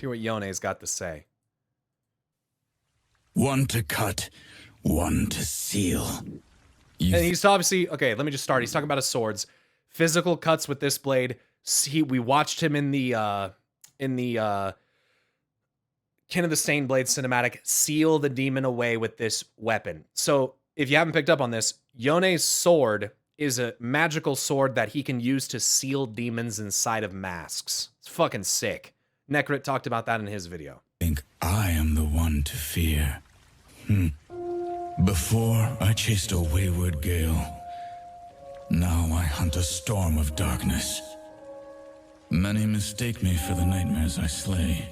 hear what Yone's got to say. One to cut, one to seal. And he's obviously, okay, let me just start. He's talking about his swords. Physical cuts with this blade. We watched him in the Kin of the Stained Blade cinematic seal the demon away with this weapon. So if you haven't picked up on this, Yone's sword is a magical sword that he can use to seal demons inside of masks. It's fucking sick. Necrit talked about that in his video. I think I am the one to fear. Before I chased a wayward gale, now I hunt a storm of darkness. Many mistake me for the nightmares I slay.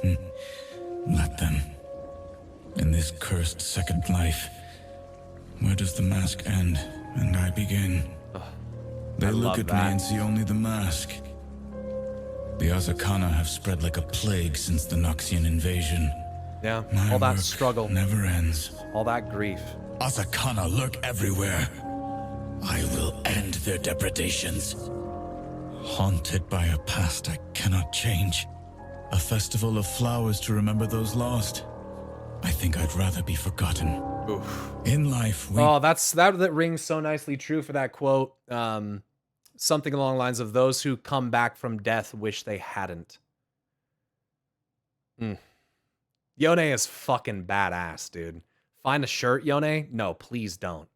Let them. In this cursed second life, where does the mask end and I begin? They look at me and see only the mask. The Azakana have spread like a plague since the Noxian invasion. Yeah, My all that work struggle, never ends. all that grief. Azakana lurk everywhere. I will end their depredations. Haunted by a past I cannot change. A festival of flowers to remember those lost. I think I'd rather be forgotten. Oof. In life, we... Oh, that rings so nicely true for that quote. Something along the lines of, those who come back from death wish they hadn't. Yone is fucking badass, dude. Find a shirt, Yone? No, please don't.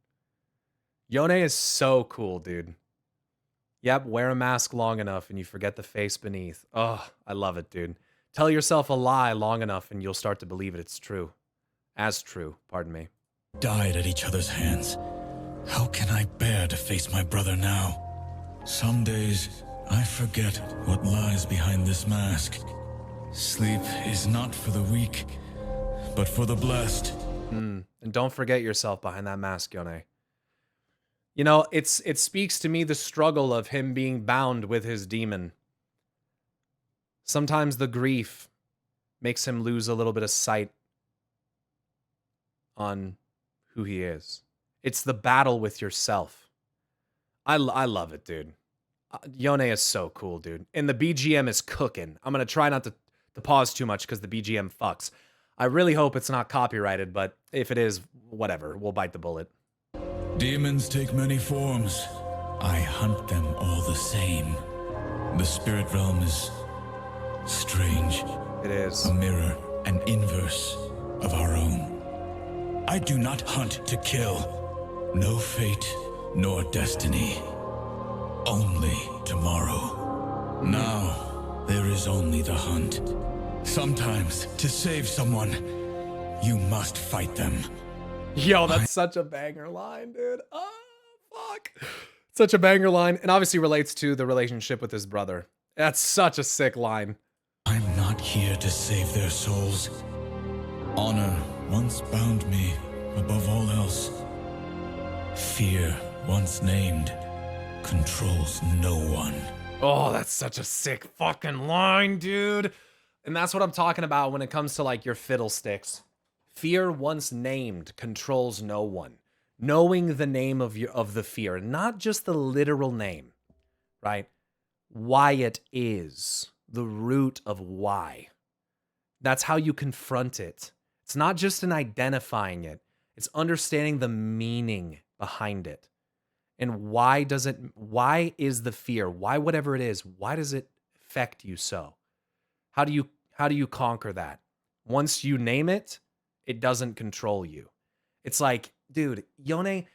Yone is so cool, dude. Yep, wear a mask long enough and you forget the face beneath. Oh, I love it, dude. Tell yourself a lie long enough and you'll start to believe it's true. As true, pardon me. died at each other's hands. How can I bear to face my brother now? Some days, I forget what lies behind this mask. Sleep is not for the weak, but for the blessed. And don't forget yourself behind that mask, Yone. You know, it speaks to me the struggle of him being bound with his demon. Sometimes the grief makes him lose a little bit of sight on who he is. It's the battle with yourself. I love it, dude. Yone is so cool, dude. And the BGM is cooking. I'm going to try not to pause too much because the BGM fucks. I really hope it's not copyrighted, but if it is, whatever. We'll bite the bullet. Demons take many forms. I hunt them all the same. The spirit realm is strange. It is. A mirror, an inverse of our own. I do not hunt to kill. No fate, nor destiny. Only tomorrow. Now, there is only the hunt. Sometimes, to save someone, you must fight them. Yo, that's such a banger line, dude. Oh, fuck. Such a banger line. And obviously relates to the relationship with his brother. That's such a sick line. I'm not here to save their souls. Honor once bound me above all else. Fear, once named, controls no one. Oh, that's such a sick fucking line, dude. And that's what I'm talking about when it comes to like your fiddlesticks. Fear once named controls no one. Knowing the name of the fear, not just the literal name, right? Why it is, the root of why. That's how you confront it. It's not just in identifying it. It's understanding the meaning behind it. And why is the fear, why whatever it is, why does it affect you so? How do you conquer that? Once you name it, it doesn't control you. It's like, dude, Yone,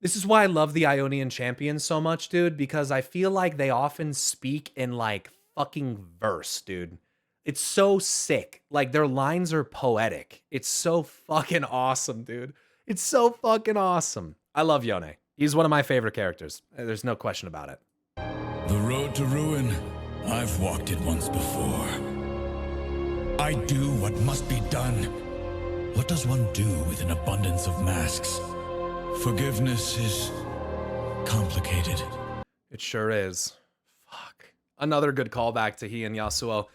this is why I love the Ionian champions so much, dude, because I feel like they often speak in like fucking verse, dude. It's so sick. Like their lines are poetic. It's so fucking awesome, dude. It's so fucking awesome. I love Yone. He's one of my favorite characters. There's no question about it. The road to ruin, I've walked it once before. I do what must be done. What does one do with an abundance of masks? Forgiveness is complicated. It sure is. Fuck. Another good callback to he and Yasuo.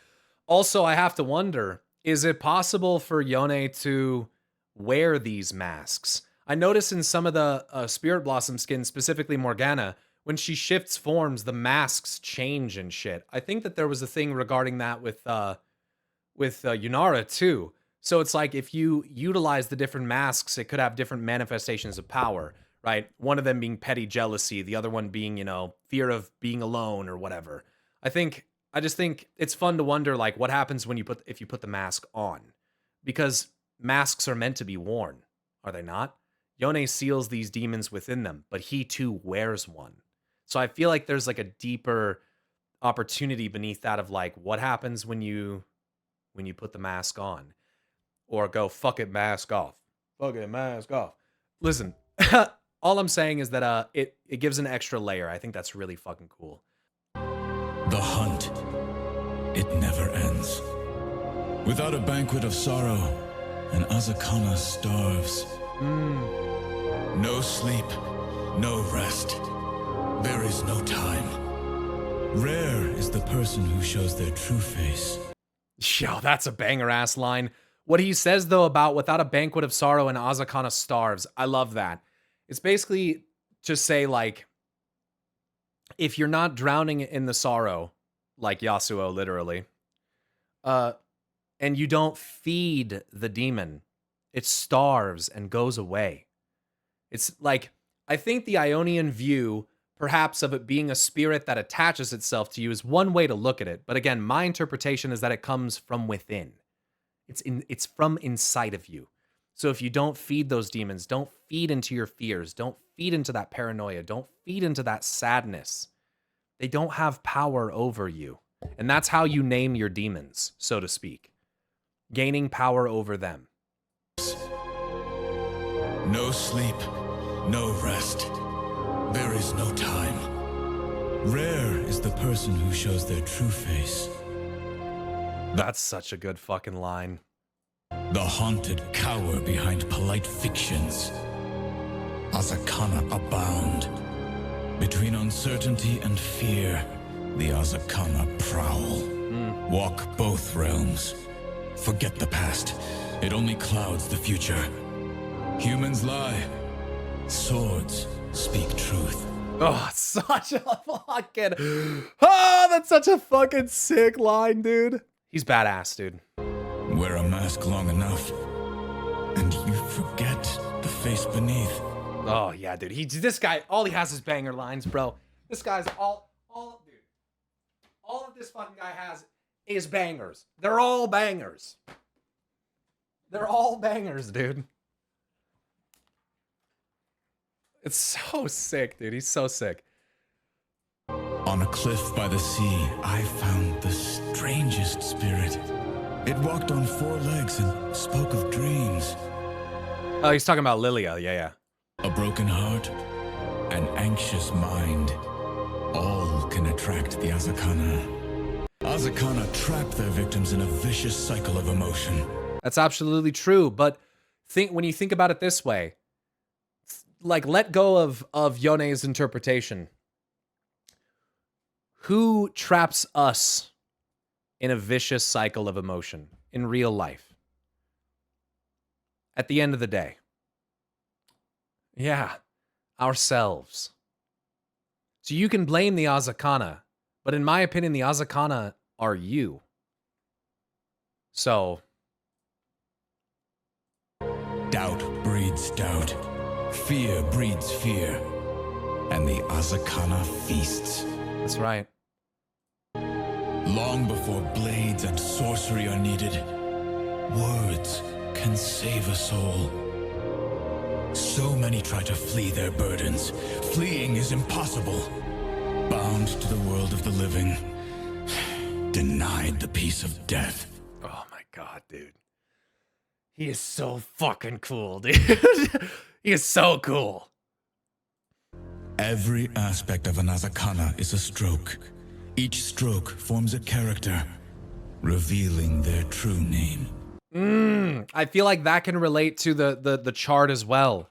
Also, I have to wonder, is it possible for Yone to wear these masks? I notice in some of the Spirit Blossom skins, specifically Morgana, when she shifts forms, the masks change and shit. I think that there was a thing regarding that with with Yunara too. So it's like if you utilize the different masks, it could have different manifestations of power, right? One of them being petty jealousy, the other one being, you know, fear of being alone or whatever. I just think it's fun to wonder like what happens when if you put the mask on. Because masks are meant to be worn, are they not? Yone seals these demons within them, but he too wears one. So I feel like there's like a deeper opportunity beneath that of like what happens when you put the mask on. Or go, fuck it, mask off. Fuck it, mask off. Listen, all I'm saying is that it gives an extra layer. I think that's really fucking cool. The hunt, it never ends. Without a banquet of sorrow, an Azakana starves. No sleep, no rest. There is no time. Rare is the person who shows their true face. Yo, that's a banger-ass line. What he says, though, about without a banquet of sorrow and Azakana starves, I love that. It's basically to say, like, if you're not drowning in the sorrow, like Yasuo, literally, and you don't feed the demon, it starves and goes away. It's like, I think the Ionian view, perhaps, of it being a spirit that attaches itself to you is one way to look at it. But again, my interpretation is that it comes from within. It's from inside of you. So if you don't feed those demons, don't feed into your fears, don't feed into that paranoia, don't feed into that sadness, they don't have power over you. And that's how you name your demons, so to speak. Gaining power over them. No sleep, no rest. There is no time. Rare is the person who shows their true face. That's such a good fucking line. The haunted cower behind polite fictions. Azakana abound. Between uncertainty and fear, the Azakana prowl. Walk both realms. Forget the past. It only clouds the future. Humans lie. Swords speak truth. Oh, such a fucking... Oh, that's such a fucking sick line, dude. He's badass, dude. Wear a mask long enough, and you forget the face beneath. Oh, yeah, dude. This guy, all he has is banger lines, bro. This guy's dude. All of this fucking guy has is bangers. They're all bangers. They're all bangers, dude. It's so sick, dude. He's so sick. On a cliff by the sea, I found the strangest spirit. It walked on 4 legs and spoke of dreams. Oh, he's talking about Lilia. Yeah. A broken heart, an anxious mind. All can attract the Azakana. Azakana trap their victims in a vicious cycle of emotion. That's absolutely true, but when you think about it this way, like, let go of Yone's interpretation. Who traps us in a vicious cycle of emotion in real life? At the end of the day. Yeah, ourselves. So you can blame the Azakana, but in my opinion, the Azakana are you. So... Doubt breeds doubt. Fear breeds fear. And the Azakana feasts. That's right. Long before blades and sorcery are needed, words can save a soul. So many try to flee their burdens. Fleeing is impossible. Bound to the world of the living, denied the peace of death. Oh my god, dude. He is so fucking cool, dude. He is so cool. Every aspect of an Azakana is a stroke. Each stroke forms a character, revealing their true name. I feel like that can relate to the chart as well.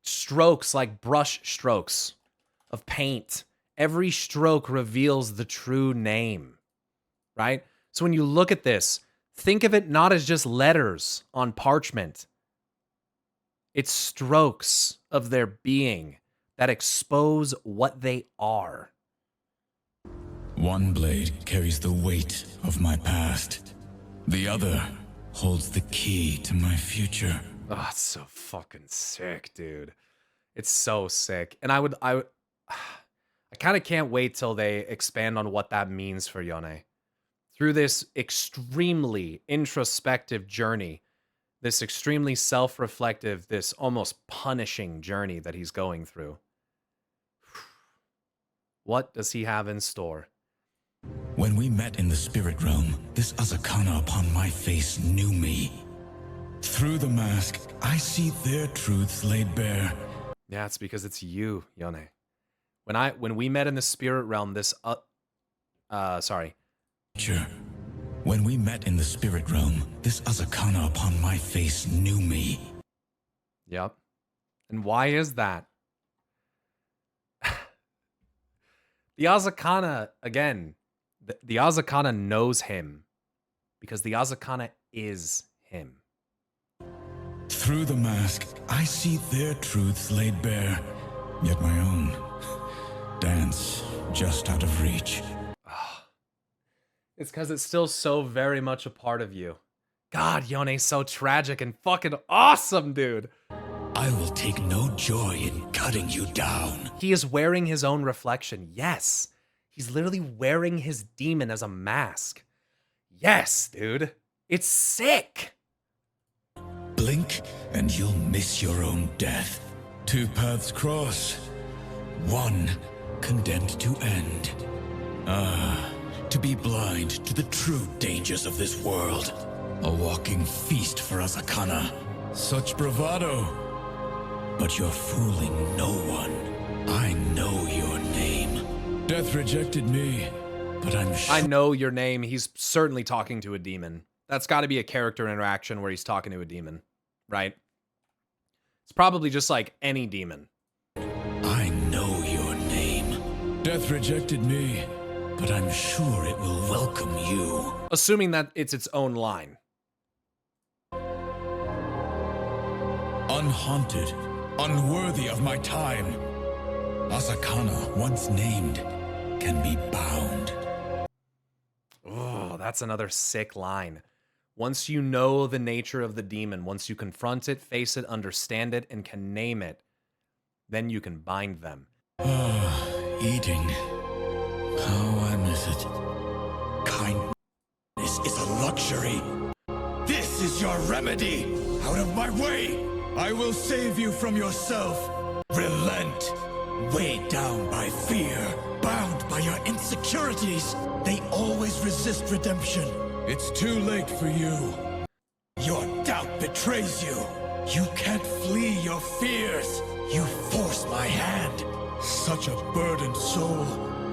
Strokes, like brush strokes of paint. Every stroke reveals the true name, right? So when you look at this, think of it not as just letters on parchment. It's strokes of their being that expose what they are. One blade carries the weight of my past. The other holds the key to my future. Oh, it's so fucking sick, dude. It's so sick. And I kind of can't wait till they expand on what that means for Yone. Through this extremely introspective journey, this extremely self-reflective, this almost punishing journey that he's going through. What does he have in store? When we met in the spirit realm, this Azakana upon my face knew me. Through the mask, I see their truths laid bare. Yeah, it's because it's you, Yone. When we met in the spirit realm, When we met in the spirit realm, this Azakana upon my face knew me. Yep. And why is that? The Azakana, again, the Azakana knows him because the Azakana is him. Through the mask, I see their truths laid bare, yet my own dance just out of reach. It's because it's still so very much a part of you. God, Yone's so tragic and fucking awesome, dude. I will take no joy in cutting you down. He is wearing his own reflection. Yes. He's literally wearing his demon as a mask. Yes, dude. It's sick. Blink and you'll miss your own death. Two paths cross. One condemned to end. To be blind to the true dangers of this world. A walking feast for Azakana. Such bravado. But you're fooling no one. I know your name. Death rejected me, but I'm sure... I know your name. He's certainly talking to a demon. That's got to be a character interaction where he's talking to a demon, right? It's probably just like any demon. I know your name. Death rejected me, but I'm sure it will welcome you. Assuming that it's its own line. Unhaunted, unworthy of my time. Azakana, once named, can be bound. Oh, that's another sick line. Once you know the nature of the demon, once you confront it, face it, understand it, and can name it, then you can bind them. Eating. How I miss it. Kindness is a luxury. This is your remedy. Out of my way. I will save you from yourself. Relent. Weighed down by fear. Bound by your insecurities. They always resist redemption. It's too late for you. Your doubt betrays you. You can't flee your fears. You force my hand. Such a burdened soul.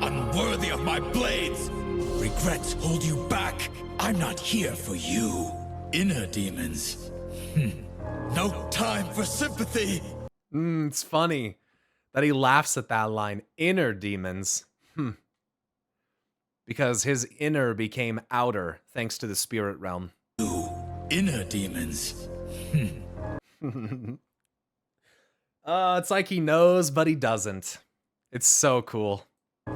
Unworthy of my blades. Regrets hold you back. I'm not here for you. Inner demons. No time for sympathy. It's funny that he laughs at that line. Inner demons. Because his inner became outer thanks to the spirit realm. Ooh, inner demons. It's like he knows, but he doesn't. It's so cool.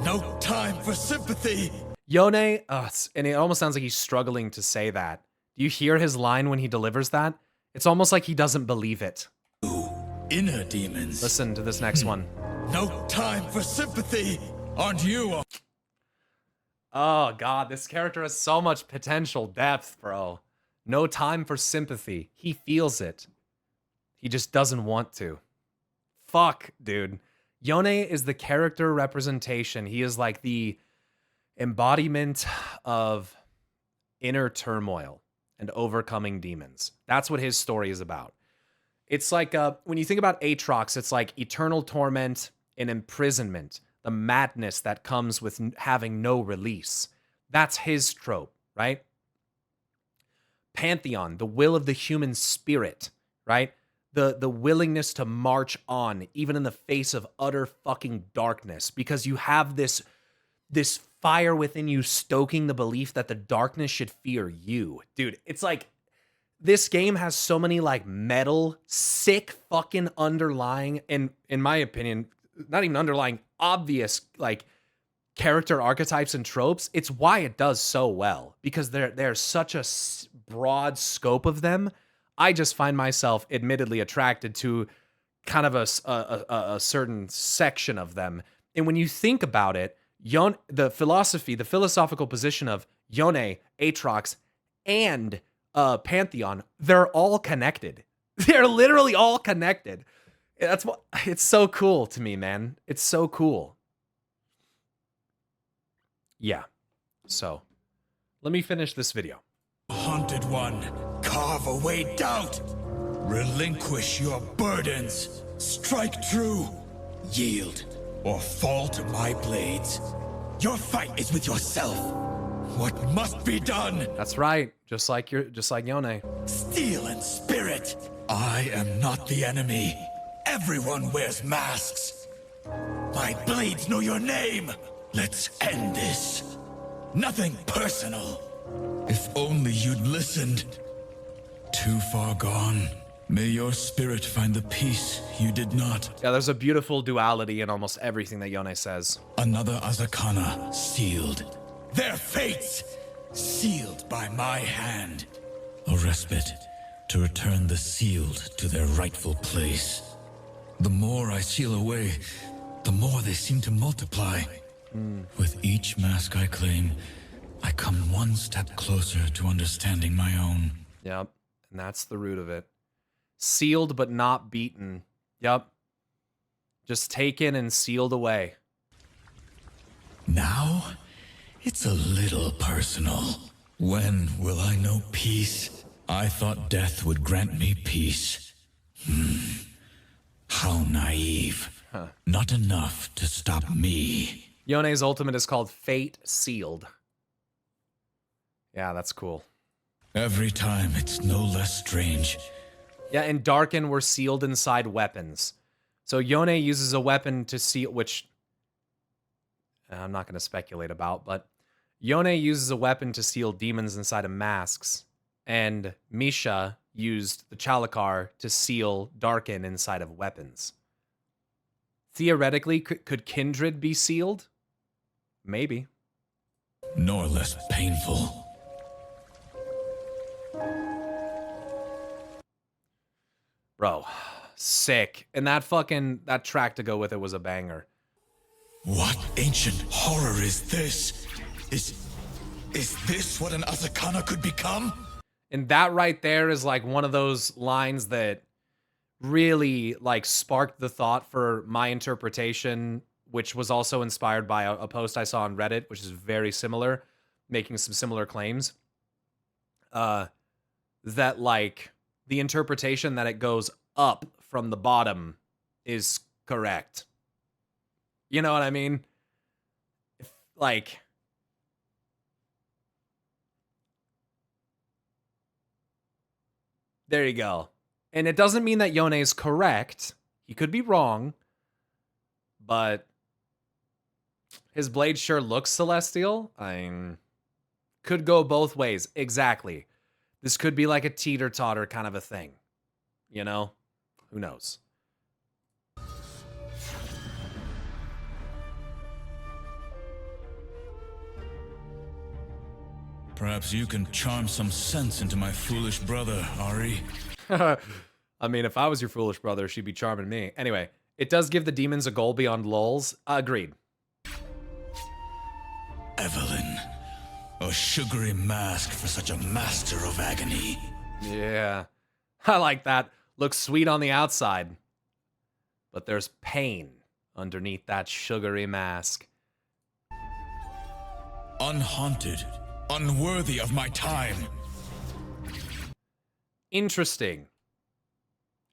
No time for sympathy. Yone, and it almost sounds like he's struggling to say that. Do you hear his line when he delivers that? It's almost like he doesn't believe it. Ooh, inner demons. Listen to this next one. No time for sympathy. Aren't you? Oh, God, this character has so much potential depth, bro. No time for sympathy. He feels it. He just doesn't want to. Fuck, dude. Yone is the character representation. He is like the embodiment of inner turmoil and overcoming demons. That's what his story is about. It's like, when you think about Aatrox, it's like eternal torment and imprisonment. The madness that comes with having no release. That's his trope, right? Pantheon, the will of the human spirit, right? The willingness to march on, even in the face of utter fucking darkness, because you have this fire within you stoking the belief that the darkness should fear you. Dude, it's like, this game has so many like metal, sick fucking underlying, and in my opinion, not even underlying, obvious like character archetypes and tropes, it's why it does so well, because there's such a broad scope of them. I just find myself admittedly attracted to kind of a certain section of them. And when you think about it, the philosophical position of Yone, Aatrox, and Pantheon, they're all connected. They're literally all connected. That's what, it's so cool to me, man. It's so cool. Yeah. So, let me finish this video. Haunted one, carve away doubt. Relinquish your burdens. Strike true. Yield or fall to my blades. Your fight is with yourself. What must be done? That's right. Just like Yone. Steel and spirit. I am not the enemy. Everyone wears masks. My blades know your name. Let's end this. Nothing personal. If only you'd listened. Too far gone. May your spirit find the peace you did not. Yeah, there's a beautiful duality in almost everything that Yone says. Another Azakana sealed. Their fates sealed by my hand. A respite to return the sealed to their rightful place. The more I seal away, the more they seem to multiply. With each mask I claim, I come one step closer to understanding my own. Yep, and that's the root of it. Sealed but not beaten. Yep. Just taken and sealed away. Now, it's a little personal. When will I know peace? I thought death would grant me peace. How naive. Huh. Not enough to stop me. Yone's ultimate is called Fate Sealed. Yeah, that's cool. Every time it's no less strange. Yeah, in Darken, we're sealed inside weapons. So Yone uses a weapon to seal, which I'm not going to speculate about, but Yone uses a weapon to seal demons inside of masks, and Misha used the Chalakar to seal Darken inside of weapons. Theoretically, could Kindred be sealed? Maybe. Nor less painful. Bro, sick. And that track to go with it was a banger. What ancient horror is this? Is this what an Azakana could become? And that right there is like one of those lines that really like sparked the thought for my interpretation, which was also inspired by a post I saw on Reddit, which is very similar, making some similar claims. That like the interpretation that it goes up from the bottom is correct. You know what I mean? Like, there you go. And it doesn't mean that Yone is correct. He could be wrong, but his blade sure looks celestial. Could go both ways. Exactly. This could be like a teeter-totter kind of a thing. You know? Who knows? Perhaps you can charm some sense into my foolish brother, Ari. I mean, if I was your foolish brother, she'd be charming me. Anyway, it does give the demons a goal beyond lulz. Agreed. Evelyn. A sugary mask for such a master of agony. Yeah. I like that. Looks sweet on the outside. But there's pain underneath that sugary mask. Unhaunted. Unworthy of my time. Interesting.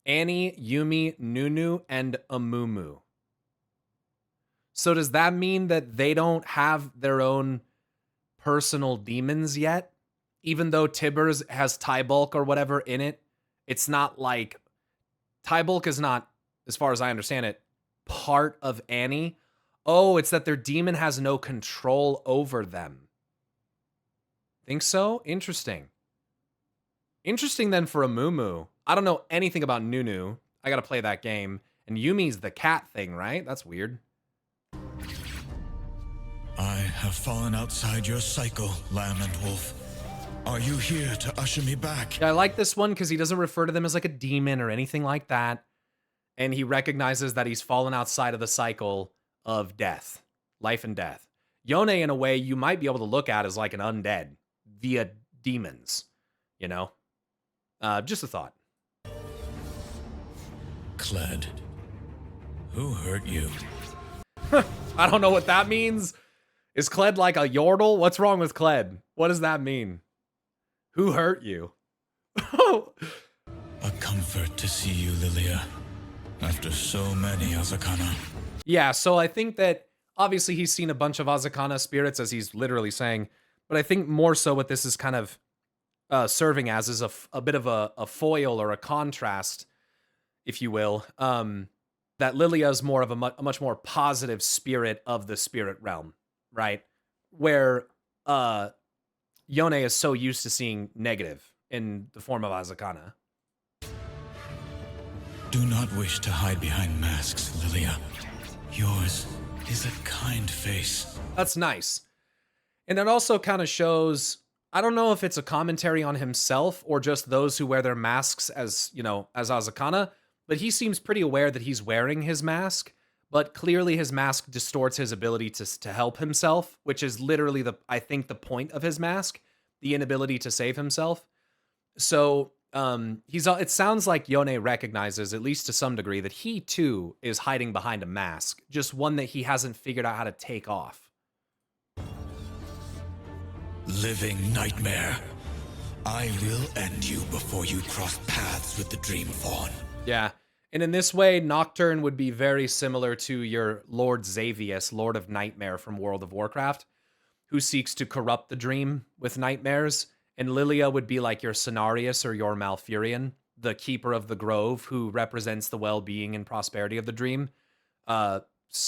Annie, Yumi, Nunu, and Amumu. So does that mean that they don't have their own personal demons yet? Even though Tibbers has Tybulk or whatever in it, it's not like... Tybulk is not, as far as I understand it, part of Annie. Oh, it's that their demon has no control over them. Think so? Interesting. Interesting then for Amumu. I don't know anything about Nunu. I gotta play that game. And Yumi's the cat thing, right? That's weird. I have fallen outside your cycle, Lamb and Wolf. Are you here to usher me back? Yeah, I like this one because he doesn't refer to them as like a demon or anything like that. And he recognizes that he's fallen outside of the cycle of death, life and death. Yone, in a way, you might be able to look at as like an undead via demons, you know? Just a thought. Kled, who hurt you? I don't know what that means. Is Kled like a yordle? What's wrong with Kled? What does that mean? Who hurt you? A comfort to see you, Lilia, after so many Azakana. Yeah, so I think that obviously he's seen a bunch of Azakana spirits, as he's literally saying, but I think more so what this is kind of serving as is a bit of a foil or a contrast, if you will, that Lilia is more of a much more positive spirit of the spirit realm, right? Where Yone is so used to seeing negative in the form of Azakana. Do not wish to hide behind masks, Lilia. Yours is a kind face. That's nice. And it also kind of shows, I don't know if it's a commentary on himself or just those who wear their masks as, you know, as Azakana, but he seems pretty aware that he's wearing his mask, but clearly his mask distorts his ability to help himself, which is literally I think the point of his mask, the inability to save himself. So it sounds like Yone recognizes, at least to some degree, that he too is hiding behind a mask, just one that he hasn't figured out how to take off. Living nightmare. I will end you before you cross paths with the Dream Fawn. Yeah, and in this way, Nocturne would be very similar to your Lord Xavius, Lord of Nightmare from World of Warcraft, who seeks to corrupt the dream with nightmares. And Lilia would be like your Cenarius or your Malfurion, the Keeper of the Grove, who represents the well-being and prosperity of the dream. And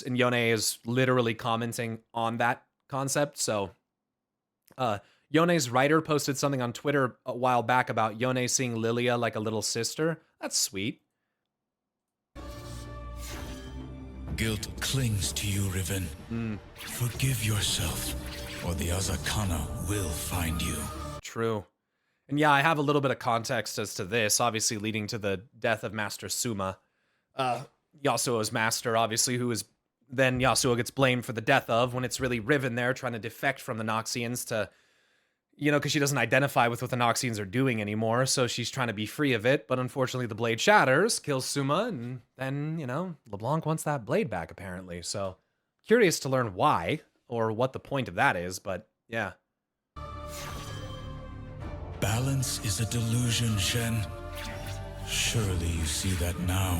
Yone is literally commenting on that concept. So Yone's writer posted something on Twitter a while back about Yone seeing Lilia like a little sister. That's sweet. Guilt clings to you, Riven. Forgive yourself, or the Azakana will find you. True. And yeah, I have a little bit of context as to this, obviously leading to the death of Master Suma. Yasuo's master, obviously, who is then Yasuo gets blamed for the death of, when it's really Riven there trying to defect from the Noxians to, you know, because she doesn't identify with what the Noxians are doing anymore, so she's trying to be free of it, but unfortunately the blade shatters, kills Suma, and then, you know, LeBlanc wants that blade back, apparently. So, curious to learn why, or what the point of that is, but yeah. Balance is a delusion, Shen. Surely you see that now.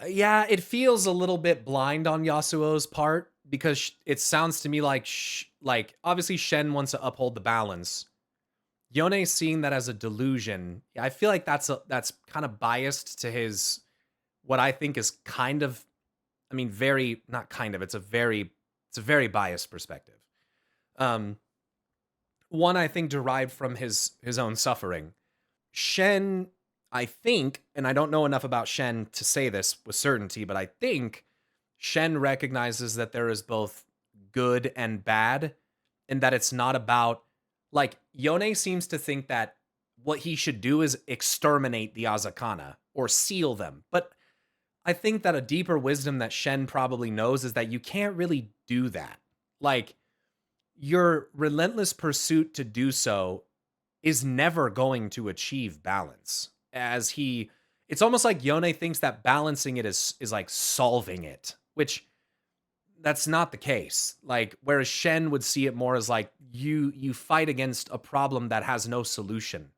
Yeah, it feels a little bit blind on Yasuo's part, because it sounds to me like, obviously Shen wants to uphold the balance. Yone seeing that as a delusion, I feel like that's kind of biased to his, what I think is kind of, I mean, very, not kind of, it's a very biased perspective. One, I think, derived from his own suffering. Shen, I think, and I don't know enough about Shen to say this with certainty, but I think Shen recognizes that there is both good and bad, and that it's not about, like, Yone seems to think that what he should do is exterminate the Azakana, or seal them. But I think that a deeper wisdom that Shen probably knows is that you can't really do that. Like, your relentless pursuit to do so is never going to achieve balance. It's almost like Yone thinks that balancing it is like solving it, which that's not the case. Like, whereas Shen would see it more as like you fight against a problem that has no solution.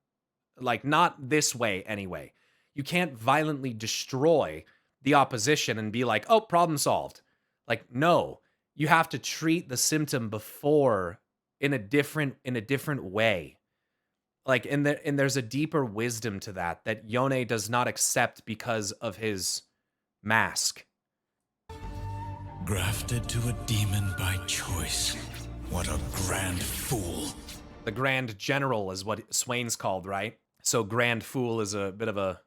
Like, not this way anyway. You can't violently destroy the opposition and be like, oh, problem solved. Like, no. You have to treat the symptom before in a different way. Like, and there's a deeper wisdom to that Yone does not accept because of his mask. Grafted to a demon by choice. What a grand fool. The Grand General is what Swain's called, right? So Grand Fool is a bit of a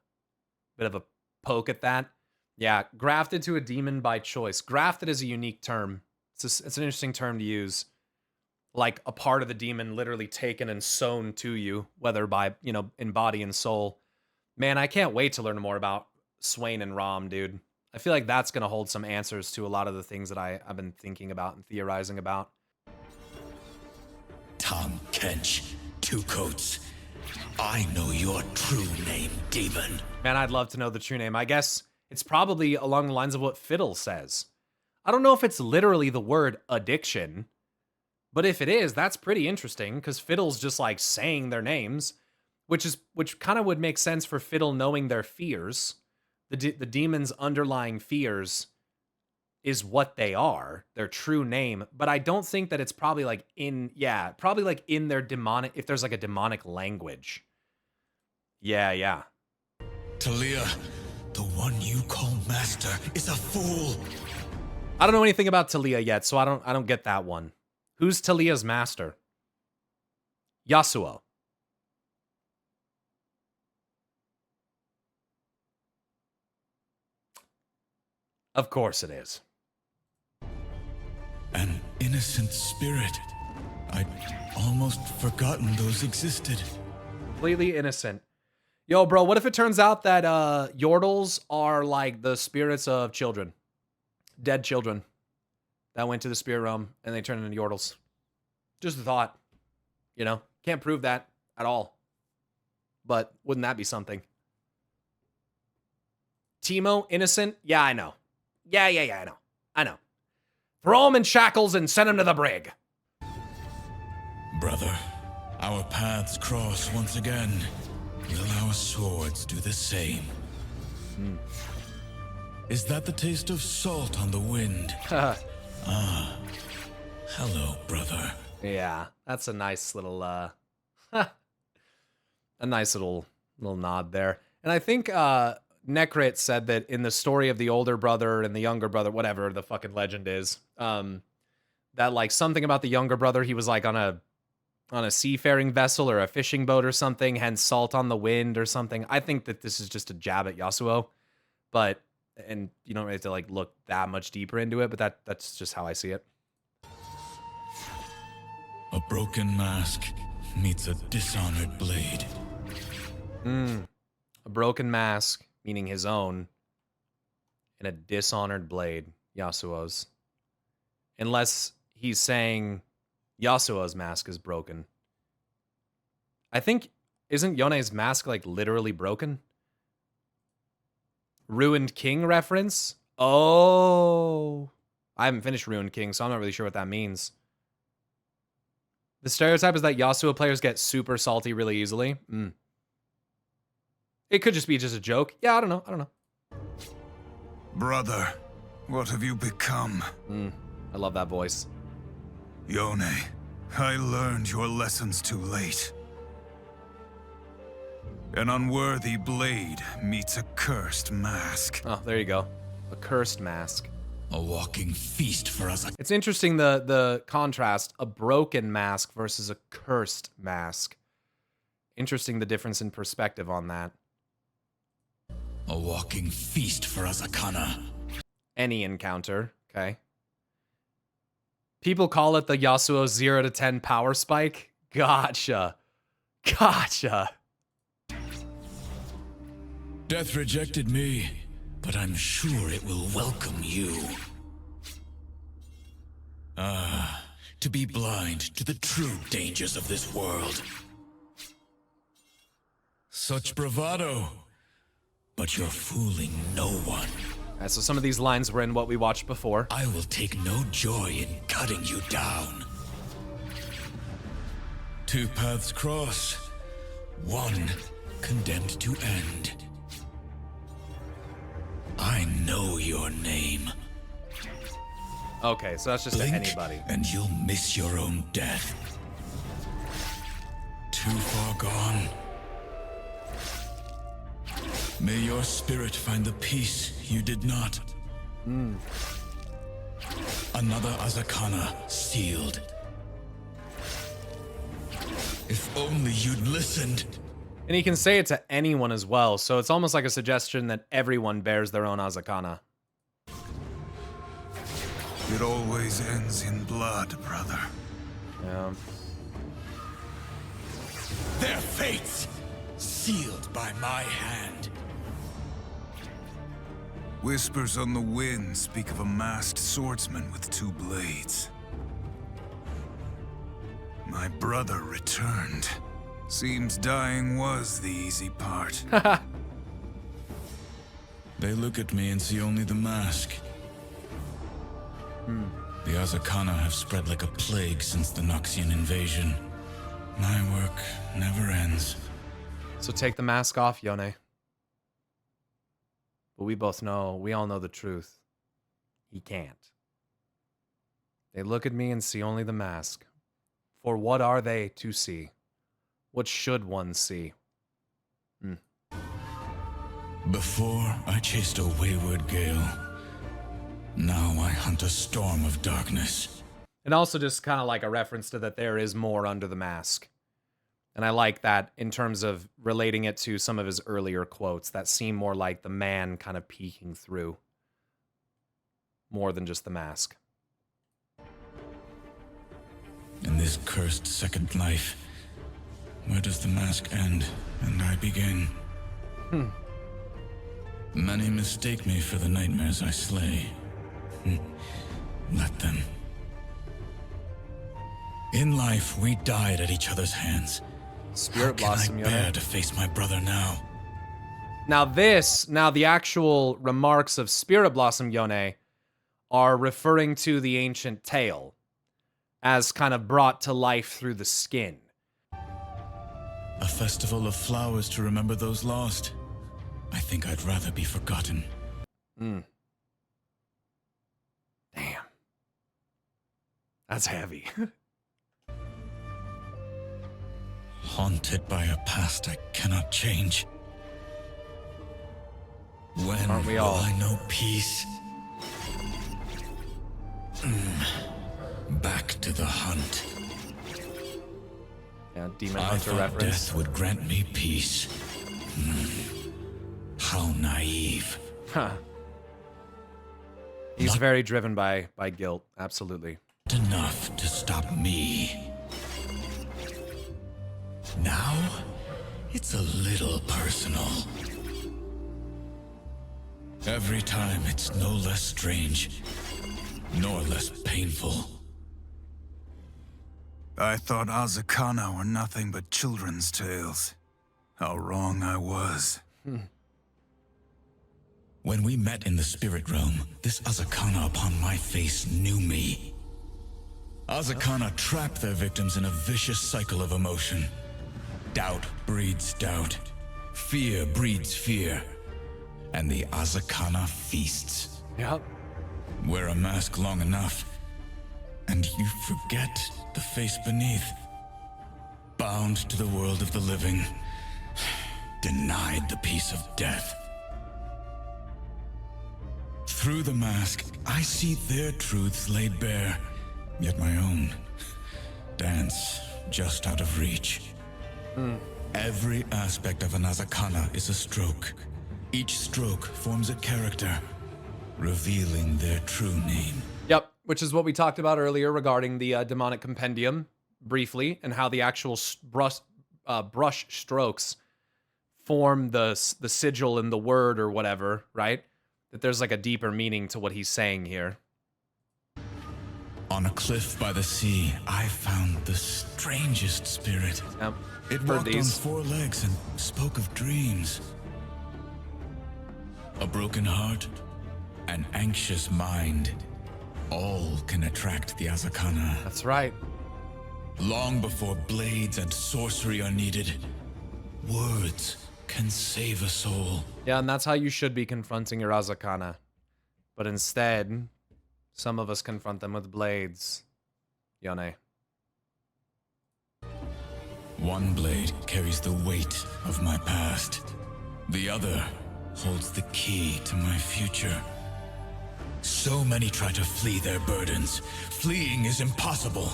poke at that. Yeah, grafted to a demon by choice. Grafted is a unique term. It's an interesting term to use. Like a part of the demon literally taken and sewn to you, whether by, you know, in body and soul. Man, I can't wait to learn more about Swain and Rom, dude. I feel like that's going to hold some answers to a lot of the things that I've been thinking about and theorizing about. Tom Kench, Two Coats. I know your true name, demon. Man, I'd love to know the true name. I guess it's probably along the lines of what Fiddle says. I don't know if it's literally the word addiction, but if it is, that's pretty interesting because Fiddle's just like saying their names, which kind of would make sense for Fiddle knowing their fears. The demon's underlying fears is what they are, their true name. But I don't think that it's probably like in their demonic, if there's like a demonic language. Yeah. Talia, the one you call master, is a fool. I don't know anything about Talia yet, so I don't get that one. Who's Talia's master? Yasuo. Of course it is. An innocent spirit. I'd almost forgotten those existed. Completely innocent. Yo, bro, what if it turns out that Yordles are like the spirits of children? Dead children that went to the spirit realm and they turned into Yordles. Just a thought. You know? Can't prove that at all. But wouldn't that be something? Teemo, innocent? Yeah, I know. Yeah, I know. Throw him in shackles and send him to the brig. Brother, our paths cross once again. Will our swords do the same? Is that the taste of salt on the wind? Hello, brother. Yeah, that's a nice little, a nice little nod there. And I think, Necrit said that in the story of the older brother and the younger brother, whatever the fucking legend is, that like something about the younger brother, he was like on a seafaring vessel or a fishing boat or something, hence salt on the wind or something. I think that this is just a jab at Yasuo, and you don't really have to like look that much deeper into it, but that's just how I see it. A broken mask meets a dishonored blade. A broken mask, meaning his own, and a dishonored blade, Yasuo's. Unless he's saying Yasuo's mask is broken. I think, isn't Yone's mask like literally broken? Ruined King reference? Oh. I haven't finished Ruined King, so I'm not really sure what that means. The stereotype is that Yasuo players get super salty really easily. It could just be a joke. Yeah, I don't know. Brother, what have you become? I love that voice. Yone, I learned your lessons too late. An unworthy blade meets a cursed mask. Oh, there you go. A cursed mask. A walking feast for us. It's interesting the contrast, a broken mask versus a cursed mask. Interesting the difference in perspective on that. A walking feast for Azakana. Any encounter, okay. People call it the Yasuo 0 to 10 power spike. Gotcha. Death rejected me, but I'm sure it will welcome you. To be blind to the true dangers of this world. Such bravado. But you're fooling no one. Alright, so some of these lines were in what we watched before. I will take no joy in cutting you down. Two paths cross. One condemned to end. I know your name. Okay, so that's just Blink, anybody. and you'll miss your own death. Too far gone. May your spirit find the peace you did not. Another Azakana sealed. If only you'd listened. And he can say it to anyone as well, so it's almost like a suggestion that everyone bears their own Azakana. It always ends in blood, brother. Yeah. Their fates sealed by my hand. Whispers on the wind speak of a masked swordsman with 2 blades. My brother returned. Seems dying was the easy part. They look at me and see only the mask. The Azakana have spread like a plague since the Noxian invasion. My work never ends. So take the mask off, Yone. But we all know the truth. He can't. They look at me and see only the mask. For what are they to see? What should one see? Before, I chased a wayward gale. Now I hunt a storm of darkness. And also just kind of like a reference to that there is more under the mask. And I like that in terms of relating it to some of his earlier quotes that seem more like the man kind of peeking through. More than just the mask. In this cursed second life, where does the mask end and I begin? Many mistake me for the nightmares I slay. Let them. In life, we died at each other's hands. Spirit How Blossom, can I bear Yone. to face my brother now? Now the actual remarks of Spirit Blossom Yone are referring to the ancient tale as kind of brought to life through the skin. A festival of flowers to remember those lost. I think I'd rather be forgotten. Damn. That's heavy. Haunted by a past I cannot change. When Aren't we will all? I know peace? Back to the hunt. Yeah, Demon I Hunter thought reference. death would grant me peace. How naive. Huh. He's very driven by guilt, absolutely. Enough to stop me. Now, it's a little personal. Every time it's no less strange, nor less painful. I thought Azakana were nothing but children's tales. How wrong I was. When we met in the spirit realm, this Azakana upon my face knew me. Azakana trap their victims in a vicious cycle of emotion. Doubt breeds doubt. Fear breeds fear. And the Azakana feasts. Yep. Wear a mask long enough, and you forget the face beneath. Bound to the world of the living, denied the peace of death. Through the mask, I see their truths laid bare, yet my own dance just out of reach. Every aspect of an Azakana is a stroke. Each stroke forms a character, revealing their true name. Yep, which is what we talked about earlier regarding the demonic compendium, briefly, and how the actual brush strokes form the sigil in the word or whatever, right? That there's like a deeper meaning to what he's saying here. On a cliff by the sea, I found the strangest spirit. Yep. It Heard walked on these. 4 legs and spoke of dreams. A broken heart, an anxious mind, all can attract the Azakana. That's right. Long before blades and sorcery are needed, words can save a soul. Yeah, and that's how you should be confronting your Azakana. But instead, some of us confront them with blades. Yone. One blade carries the weight of my past. The other holds the key to my future. So many try to flee their burdens. Fleeing is impossible.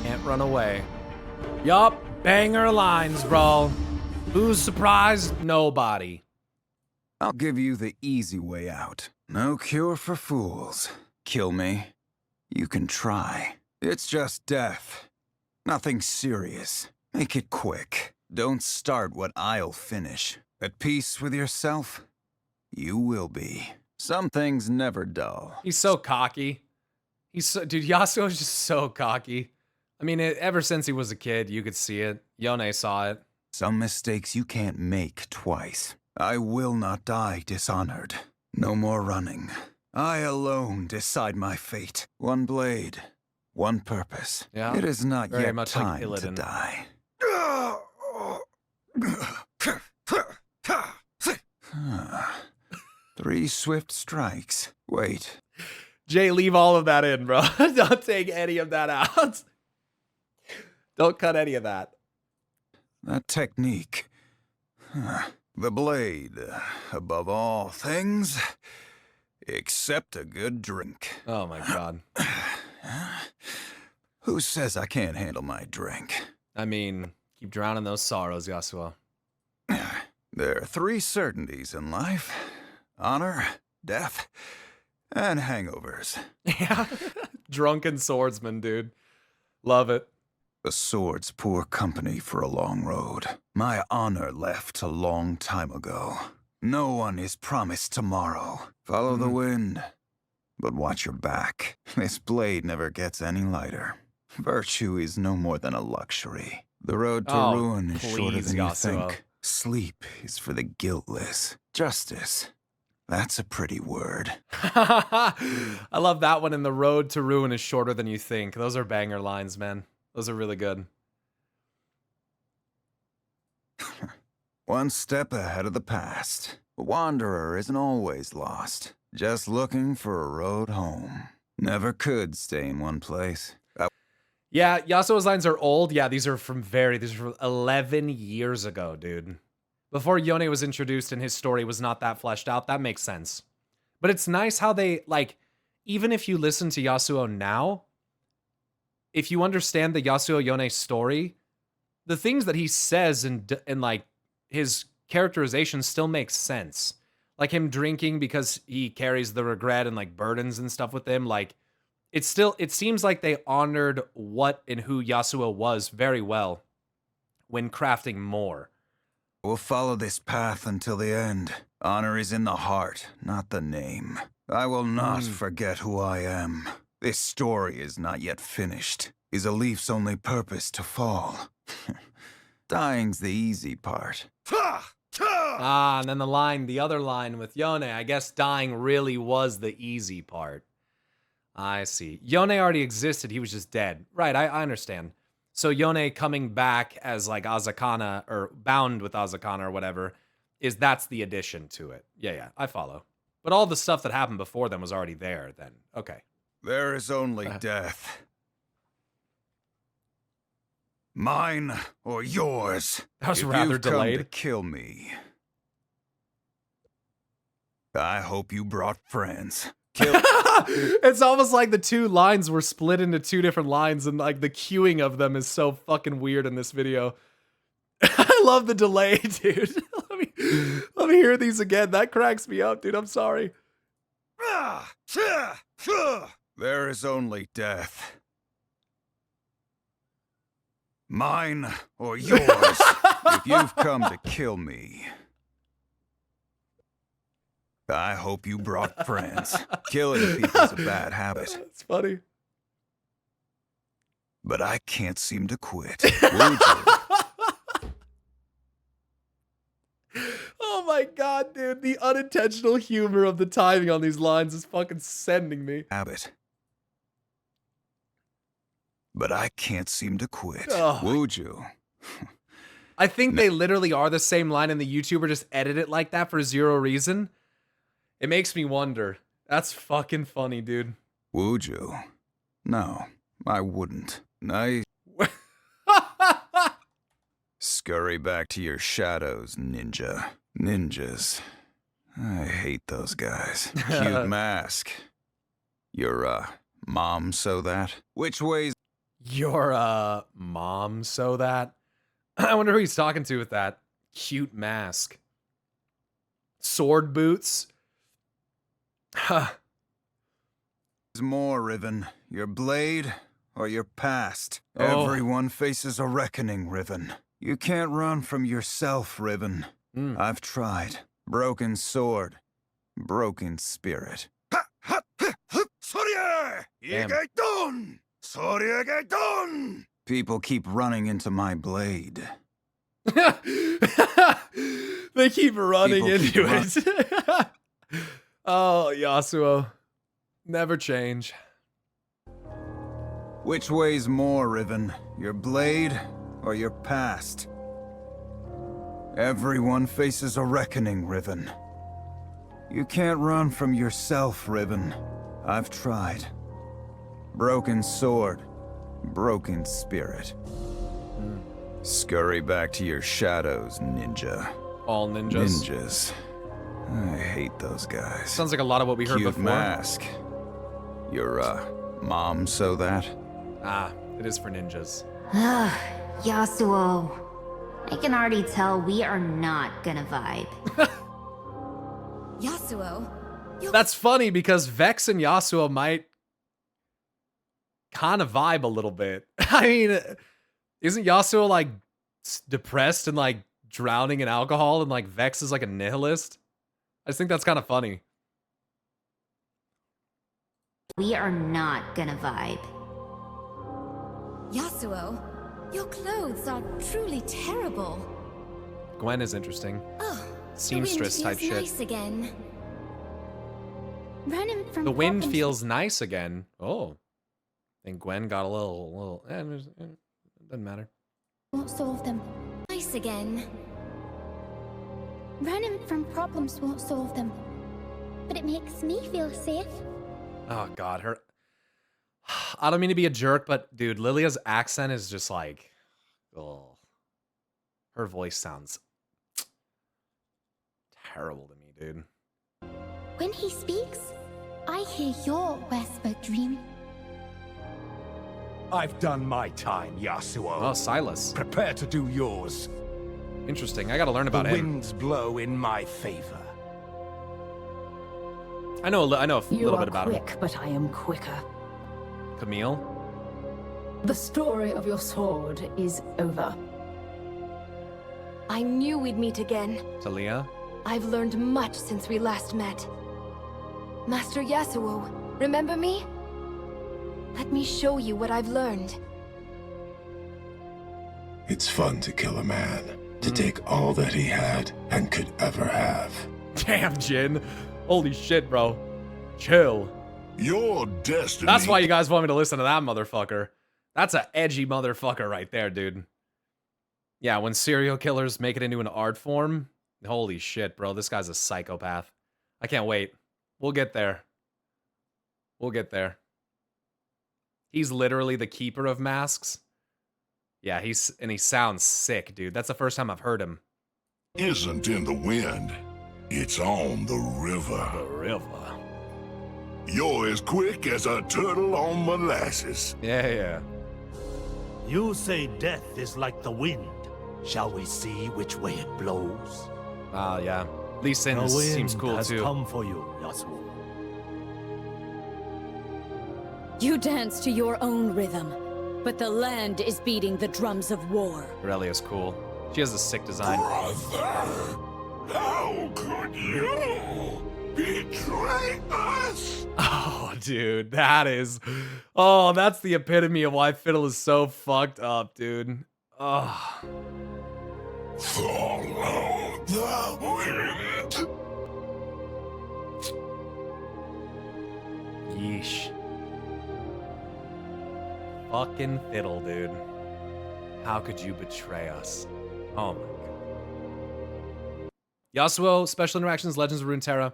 Can't run away. Yup, banger lines, bro. Who's surprised? Nobody. I'll give you the easy way out. No cure for fools. Kill me. You can try. It's just death. Nothing serious. Make it quick. Don't start what I'll finish. At peace with yourself, you will be. Some things never dull. He's so cocky. Dude, Yasuo is just so cocky. I mean, ever since he was a kid, you could see it. Yone saw it. Some mistakes you can't make twice. I will not die dishonored. No more running. I alone decide my fate. One blade, one purpose. Yeah, it is not very yet much time like to die. Three swift strikes. Wait. Jay, leave all of that in, bro. Don't take any of that out. Don't cut any of that. That technique. The blade, above all things, except a good drink. Oh my god. Who says I can't handle my drink? I mean, keep drowning those sorrows, Yasuo. There are three certainties in life. Honor, death, and hangovers. Yeah. Drunken swordsman, dude. Love it. The sword's poor company for a long road. My honor left a long time ago. No one is promised tomorrow. Follow the wind, but watch your back. This blade never gets any lighter. Virtue is no more than a luxury. The road to ruin is shorter than you think. Sleep is for the guiltless. Justice, that's a pretty word. I love that one. And the road to ruin is shorter than you think. Those are banger lines, man. Those are really good. One step ahead of the past. A wanderer isn't always lost, just looking for a road home. Never could stay in one place. Yeah, Yasuo's lines are old. Yeah, these are from 11 years ago, dude. Before Yone was introduced and his story was not that fleshed out. That makes sense. But it's nice how they, like, even if you listen to Yasuo now, if you understand the Yasuo Yone story, the things that he says and like his characterization still makes sense. Like him drinking because he carries the regret and like burdens and stuff with him. Like it seems like they honored what and who Yasuo was very well when crafting more. We'll follow this path until the end. Honor is in the heart, not the name. I will not forget who I am. This story is not yet finished. Is a leaf's only purpose to fall? Dying's the easy part. And then the other line with Yone, I guess dying really was the easy part. I see. Yone already existed, he was just dead. Right, I understand. So Yone coming back as like Azakana, or bound with Azakana or whatever, that's the addition to it. Yeah, I follow. But all the stuff that happened before them was already there then. Okay. There is only death. Mine or yours. That was if rather you've delayed. Come to kill me. I hope you brought friends. Kill. It's almost like the two lines were split into two different lines, and like the queuing of them is so fucking weird in this video. I love the delay, dude. let me hear these again. That cracks me up, dude. I'm sorry. There is only death. Mine or yours, if you've come to kill me. I hope you brought friends. Killing people's a bad habit. It's funny. But I can't seem to quit. Would you? Oh my god, dude. The unintentional humor of the timing on these lines is fucking sending me. Habit. But I can't seem to quit. Oh. Would you? I think they literally are the same line, and the YouTuber just edited it like that for zero reason. It makes me wonder. That's fucking funny, dude. Would you? No, I wouldn't. Scurry back to your shadows, ninja. Ninjas. I hate those guys. Cute mask. Your, mom sew that? Which way's... Your, mom sew that? I wonder who he's talking to with that cute mask. sword boots. Huh. There's more, Riven. Your blade or your past. Oh. Everyone faces a reckoning, Riven. You can't run from yourself, Riven. I've tried. Broken sword. Broken spirit. People keep running into my blade. They keep running People keep into it. Oh, Yasuo. Never change. Which weighs more, Riven? Your blade or your past? Everyone faces a reckoning, Riven. You can't run from yourself, Riven. I've tried. Broken sword, broken spirit. Scurry back to your shadows, ninja. All ninjas. Ninjas. I hate those guys. Sounds like a lot of what we heard Cute before. mask. Your, mom sew that? Ah, it is for ninjas. Yasuo. I can already tell we are not gonna vibe. Yasuo. That's funny because Vex and Yasuo might kind of vibe a little bit. I mean, isn't Yasuo like depressed and like drowning in alcohol and like Vex is like a nihilist? I just think that's kind of funny. We are not gonna vibe. Yasuo, your clothes are truly terrible. Gwen is interesting. Oh, Seamstress the wind type feels shit. nice again. Running from The wind problems feels nice again. Oh. And Gwen got a little, it doesn't matter. won't solve them. Nice again. Running from problems won't solve them. But it makes me feel safe. Oh God, her. I don't mean to be a jerk, but dude, Lilia's accent is just like, oh, her voice sounds terrible to me, dude. When he speaks, I hear your whispered dream. I've done my time, Yasuo. Oh, Silas. Prepare to do yours. Interesting. I gotta learn about the him. winds blow in my favor. I know a little You bit are about quick, but I am quicker. him. Camille. The story of your sword is over. I knew we'd meet again. Talia. I've learned much since we last met. Master Yasuo, remember me? Let me show you what I've learned. It's fun to kill a man, to take all that he had and could ever have. Damn, Jin. Holy shit, bro. Chill. Your destiny. That's why you guys want me to listen to that motherfucker. That's a edgy motherfucker right there, dude. Yeah, when serial killers make it into an art form, holy shit, bro. This guy's a psychopath. I can't wait. We'll get there. We'll get there. He's literally the keeper of masks. Yeah, he sounds sick, dude. That's the first time I've heard him. Isn't in the wind. It's on the river. The river. You're as quick as a turtle on molasses. Yeah. You say death is like the wind. Shall we see which way it blows? Ah, yeah. Lee Sin The wind seems cool has too. come for you, Yasuo. You dance to your own rhythm, but the land is beating the drums of war. Aurelia's cool. She has a sick design. Brother, how could you betray us? Oh, dude, that is... Oh, that's the epitome of why Fiddle is so fucked up, dude. Oh. Follow the wind. Yeesh. Fucking Fiddle, dude. How could you betray us? Oh my god. Yasuo, Special Interactions, Legends of Runeterra.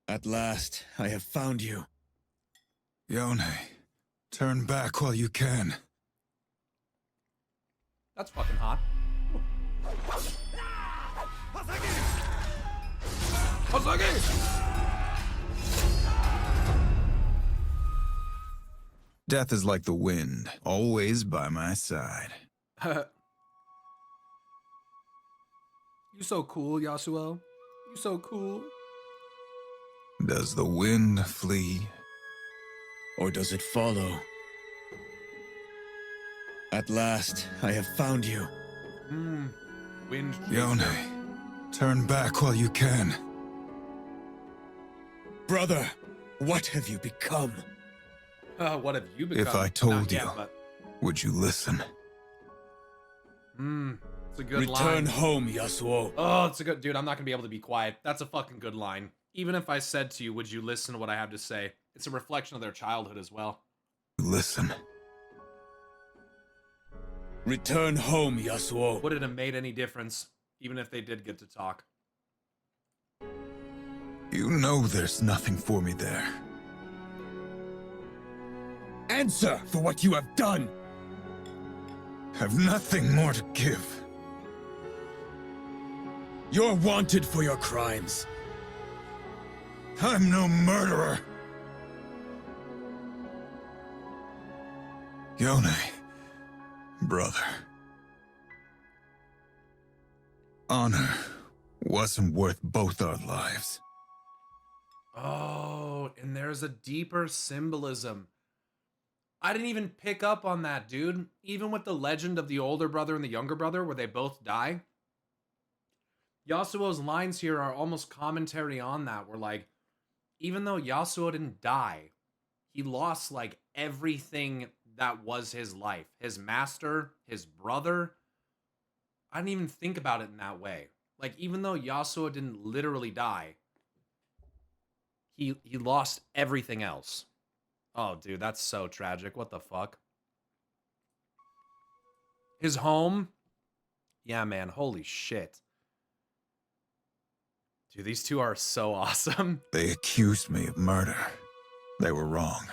At last, I have found you. Yone, turn back while you can. That's fucking hot. Death is like the wind, always by my side. You so cool, Yasuo. You so cool. Does the wind flee? Or does it follow? At last, I have found you. Wind. Yone, turn back while you can. Brother, what have you become? What have you become? If I told Not you, yet, but... would you listen? It's a good line. Return home, Yasuo. Oh, it's a good... Dude, I'm not gonna be able to be quiet. That's a fucking good line. Even if I said to you, would you listen to what I have to say? It's a reflection of their childhood as well. Listen. Return home, Yasuo. Would it have made any difference, even if they did get to talk? You know there's nothing for me there. Answer for what you have done. Have nothing more to give. You're wanted for your crimes. I'm no murderer. Yone, brother. Honor wasn't worth both our lives. Oh, and there's a deeper symbolism. I didn't even pick up on that, dude. Even with the legend of the older brother and the younger brother, where they both die. Yasuo's lines here are almost commentary on that, where like, even though Yasuo didn't die, he lost like everything that was his life. His master, his brother. I didn't even think about it in that way. Like, even though Yasuo didn't literally die, he lost everything else. Oh, dude, that's so tragic. What the fuck? His home? Yeah, man. Holy shit. Dude, these two are so awesome. They accused me of murder. They were wrong.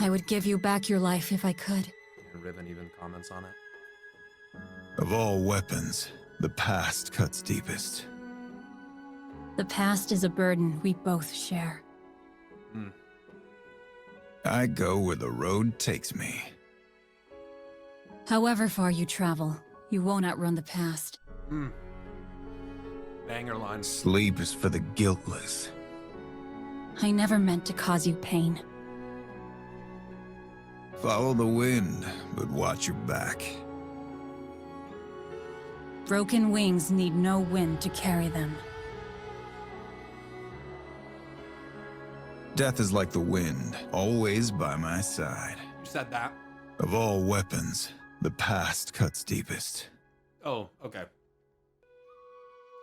I would give you back your life if I could. And Riven even comments on it. Of all weapons, the past cuts deepest. The past is a burden we both share. I go where the road takes me. However far you travel, you won't outrun the past. Banger lines. Sleep is for the guiltless. I never meant to cause you pain. Follow the wind, but watch your back. Broken wings need no wind to carry them. Death is like the wind, always by my side. You said that. Of all weapons, the past cuts deepest. Oh, okay.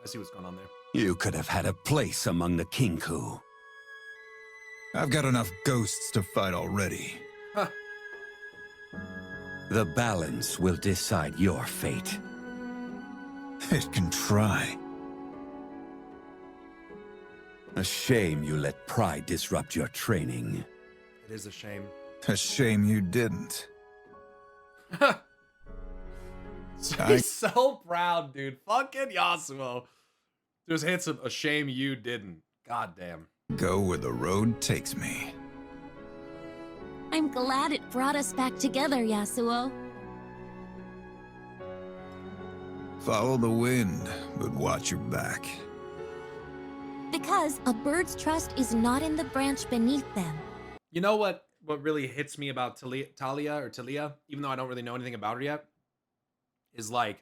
I see what's going on there. You could have had a place among the Kinku. I've got enough ghosts to fight already. Huh. The balance will decide your fate. It can try. A shame you let pride disrupt your training. It is a shame. A shame you didn't. He's so proud, dude. Fucking Yasuo. Just hits him. A shame you didn't. God damn. Go where the road takes me. I'm glad it brought us back together, Yasuo. Follow the wind, but watch your back. Because a bird's trust is not in the branch beneath them. You know what really hits me about Talia, even though I don't really know anything about her yet, is like,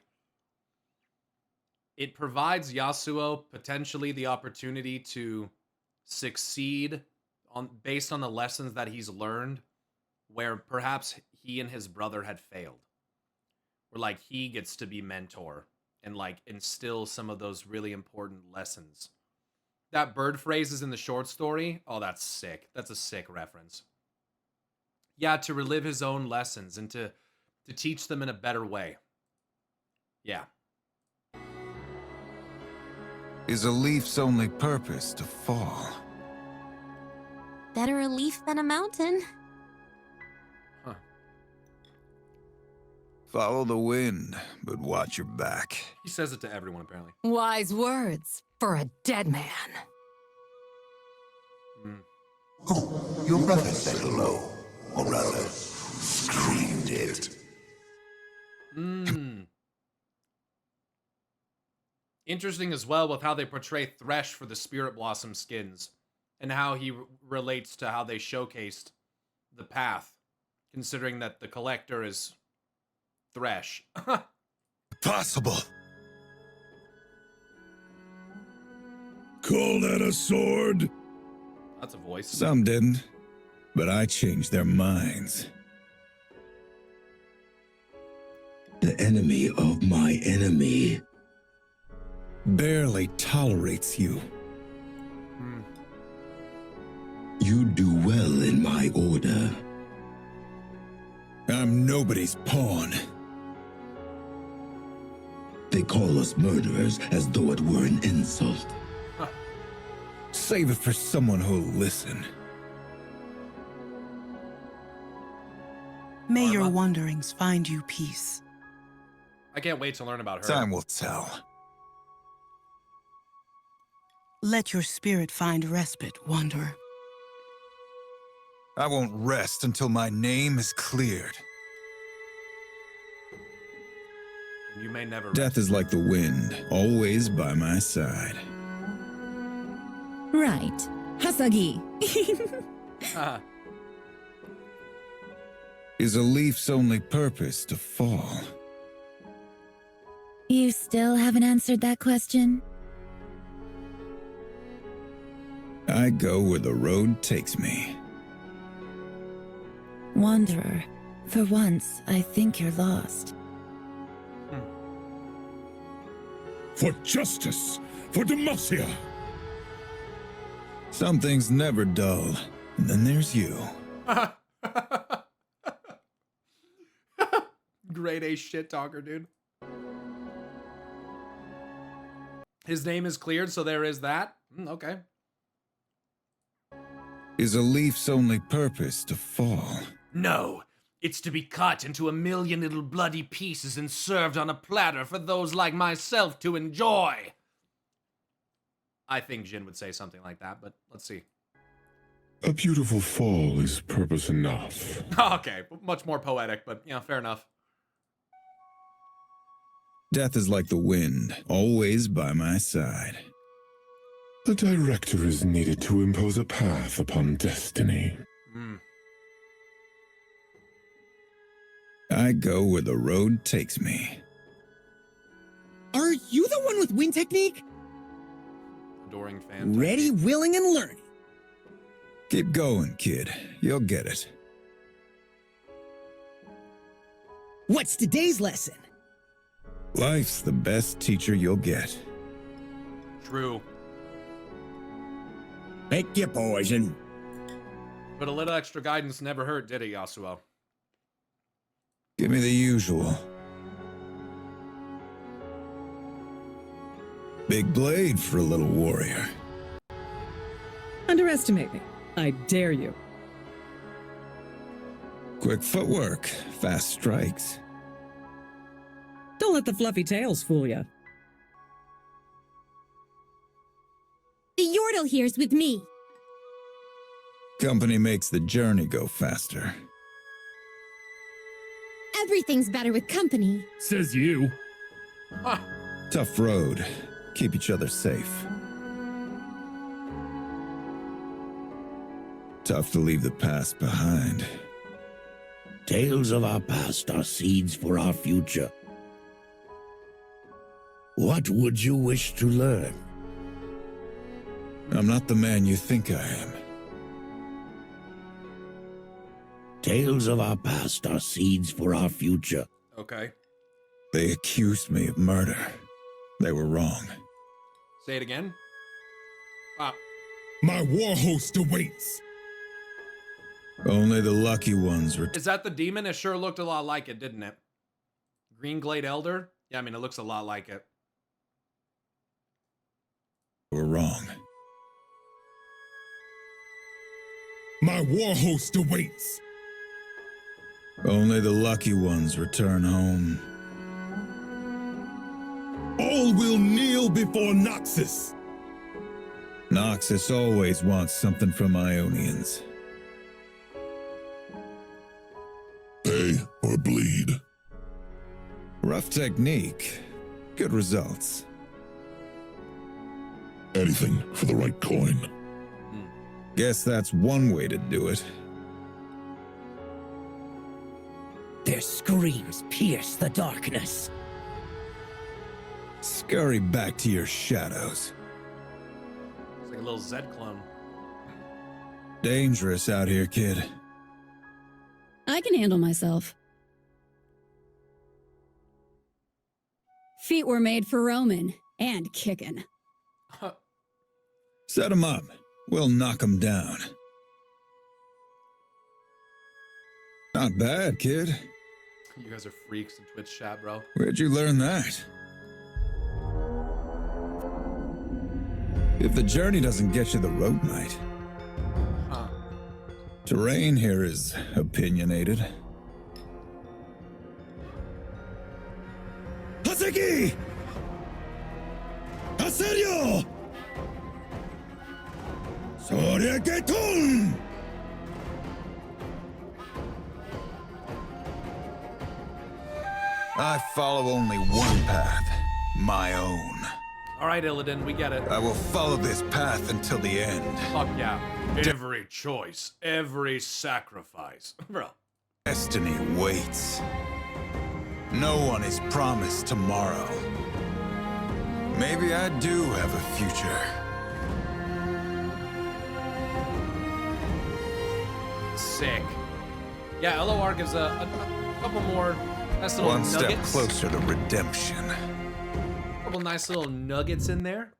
it provides Yasuo potentially the opportunity to succeed based on the lessons that he's learned, where perhaps he and his brother had failed. Where like he gets to be mentor and like instill some of those really important lessons. That bird phrase is in the short story. Oh, that's sick. That's a sick reference. Yeah, to relive his own lessons and to teach them in a better way. Yeah. Is a leaf's only purpose to fall? Better a leaf than a mountain. Huh. Follow the wind, but watch your back. He says it to everyone, apparently. Wise words for a dead man. Oh, your brother said hello, or rather, screamed it. Interesting as well with how they portray Thresh for the Spirit Blossom skins and how he relates to how they showcased the path, considering that the collector is Thresh. Possible. Call that a sword? That's a voice. Some didn't, but I changed their minds. The enemy of my enemy barely tolerates you. You do well in my order. I'm nobody's pawn. They call us murderers as though it were an insult. Save it for someone who'll listen. May your wanderings find you peace. I can't wait to learn about her. Time will tell. Let your spirit find respite, wanderer. I won't rest until my name is cleared. You may never Death is like the wind, always by my side. Right. Hasagi. Is a leaf's only purpose to fall? You still haven't answered that question? I go where the road takes me. Wanderer, for once, I think you're lost. For justice, for Demacia. Some things never dull, and then there's you. Grade A shit talker, dude. His name is cleared, so there is that. Okay. Is a leaf's only purpose to fall? No, it's to be cut into a million little bloody pieces and served on a platter for those like myself to enjoy. I think Jin would say something like that, but let's see. A beautiful fall is purpose enough. Okay, much more poetic, but yeah, fair enough. Death is like the wind, always by my side. A director is needed to impose a path upon destiny. I go where the road takes me. Are you the one with wind technique? Adoring fan. Ready, willing, and learning. Keep going, kid. You'll get it. What's today's lesson? Life's the best teacher you'll get. True. Pick your poison. But a little extra guidance never hurt, did it, Yasuo? Give me the usual. Big blade for a little warrior. Underestimate me. I dare you. Quick footwork, fast strikes. Don't let the fluffy tails fool you. The Yordle here's with me. Company makes the journey go faster. Everything's better with company. Says you. Tough road. Keep each other safe. Tough to leave the past behind. Tales of our past are seeds for our future. What would you wish to learn? I'm not the man you think I am. Tales of our past are seeds for our future. Okay. They accused me of murder. They were wrong. Say it again. My war host awaits. Only the lucky ones were. Is that the demon? It sure looked a lot like it, didn't it? Green Glade Elder? Yeah, I mean, it looks a lot like it. Were wrong. My war host awaits. Only the lucky ones return home. All will kneel before Noxus. Noxus always wants something from Ionians. Pay or bleed. Rough technique. Good results. anything for the right coin. Guess that's one way to do it. Their screams pierce the darkness. Scurry back to your shadows. It's like a little Zed clone. Dangerous out here, kid. I can handle myself. Feet were made for roaming and kicking. Set him up. We'll knock him down. Not bad, kid. You guys are freaks in Twitch chat, bro. Where'd you learn that? If the journey doesn't get you, the road might. Huh. Terrain here is opinionated. Haseki! Aserio! Soryegeton! I follow only one path, my own. All right, Illidan, we get it. I will follow this path until the end. Fuck yeah. Every choice, every sacrifice. Bro. Destiny waits. No one is promised tomorrow. Maybe I do have a future. Sick. Yeah, LOR gives a couple more nice little One nuggets. step closer to redemption. A couple nice little nuggets in there.